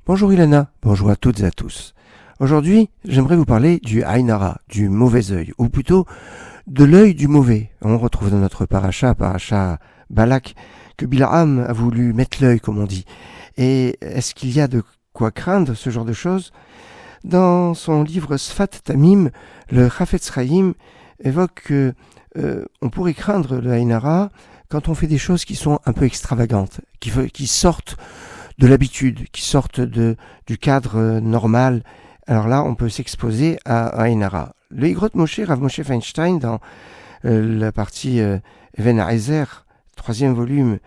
Bonjour Ilana, bonjour à toutes et à tous. Aujourd'hui, j'aimerais vous parler du Ain Hara, du mauvais œil, ou plutôt de l'œil du mauvais. On retrouve dans notre paracha Balak, que Bil'am a voulu mettre l'œil, comme on dit. Et est-ce qu'il y a de quoi craindre ce genre de choses? Dans son livre Sfat Tamim, le Chafetz Chaim évoque que on pourrait craindre le Ain Hara quand on fait des choses qui sont un peu extravagantes, qui sortent de l'habitude, qui sortent du cadre normal. Alors là, on peut s'exposer à Ain Hara. Le Igrot Moshe, Rav Moshe Feinstein, dans la partie Even Ha'ezer, troisième volume,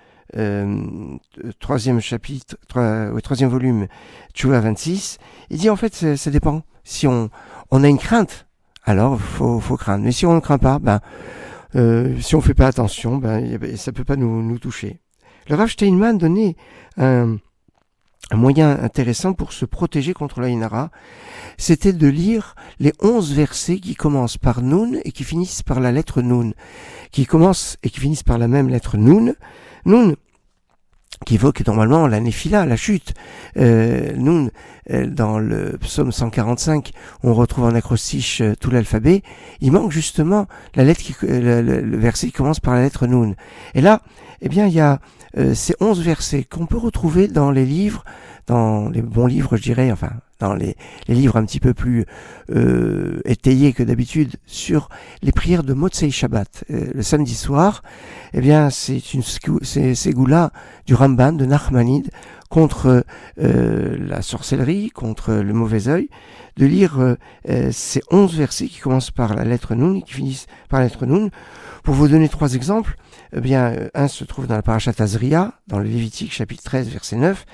troisième chapitre, troisième volume, Tchouva 26, il dit en fait, ça dépend. Si on a une crainte, alors faut craindre. Mais si on ne craint pas, si on fait pas attention, ça peut pas nous toucher. Le Rav Steinman donnait un moyen intéressant pour se protéger contre l'Ain Hara, c'était de lire les 11 versets qui commencent par Nun et qui finissent par la lettre Nun, qui commencent et qui finissent par la même lettre Nun, qui évoque normalement la Néphila, la chute. Nun, dans le psaume 145, on retrouve en acrostiche tout l'alphabet, il manque justement la lettre le verset qui commence par la lettre Nun. Et là, il y a ces 11 versets qu'on peut retrouver dans les livres, dans les bons livres, je dirais, dans les livres un petit peu plus étayés que d'habitude, sur les prières de Motzei Shabbat. Le samedi soir, c'est Ségoula du Ramban, de Nachmanide, contre la sorcellerie, contre le mauvais œil, de lire ces 11 versets qui commencent par la lettre Nun et qui finissent par la lettre Nun. Pour vous donner 3 exemples, un se trouve dans la parashat Tazria, dans le Lévitique, chapitre 13, verset 9,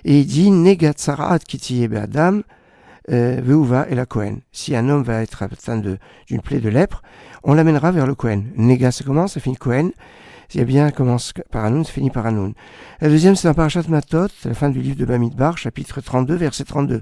et il dit « Negat Saraat Kitiye Be'adam Veuva et la Kohen ». Si un homme va être atteint d'une plaie de lèpre, on l'amènera vers le Kohen. Nega, ça commence, ça finit Kohen. Commence par Hanoun, ça finit par Hanoun. La deuxième, c'est dans parashat Matot, la fin du livre de Bamidbar, chapitre 32, verset 32,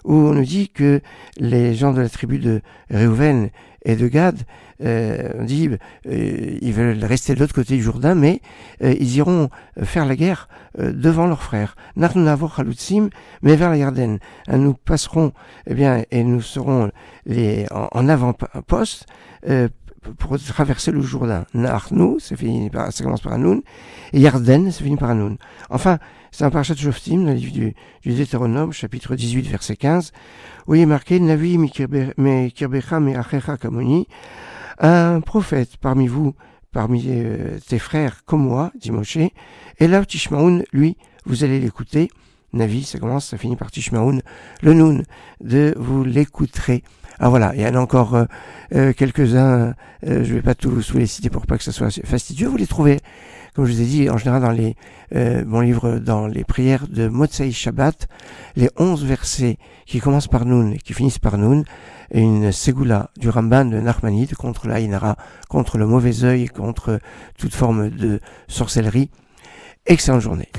où on nous dit que les gens de la tribu de Réhouven et de Gad, on dit, ils veulent rester de l'autre côté du Jourdain, mais ils iront faire la guerre devant leurs frères. Nachnu navor chalutzim, mais vers la Yarden. Nous passerons, et nous serons en avant-poste, pour traverser le Jourdain. Nachnu, ça commence par Hanoun, et Yarden, ça finit par Hanoun. Enfin, c'est un parashat Shoftim, dans le livre du Deutéronome, chapitre 18, verset 15, où il est marqué, Navi mikirbecha me'achecha kamoni, un prophète parmi vous, parmi tes frères comme moi, dit Moshe, et là, Tishmaoun, lui, vous allez l'écouter. Navi, ça commence, ça finit par Tishmaoun, le Nun, de vous l'écouterez. Ah voilà, il y en a encore quelques-uns, je vais pas tous les citer pour pas que ça soit fastidieux, vous les trouvez, comme je vous ai dit, en général dans les bons livres, dans les prières de Motzei Shabbat, les 11 versets qui commencent par Nun et qui finissent par Nun, et une Ségoula du Ramban de Nachmanide contre l'Ain Hara, contre le mauvais œil, contre toute forme de sorcellerie. Excellente journée.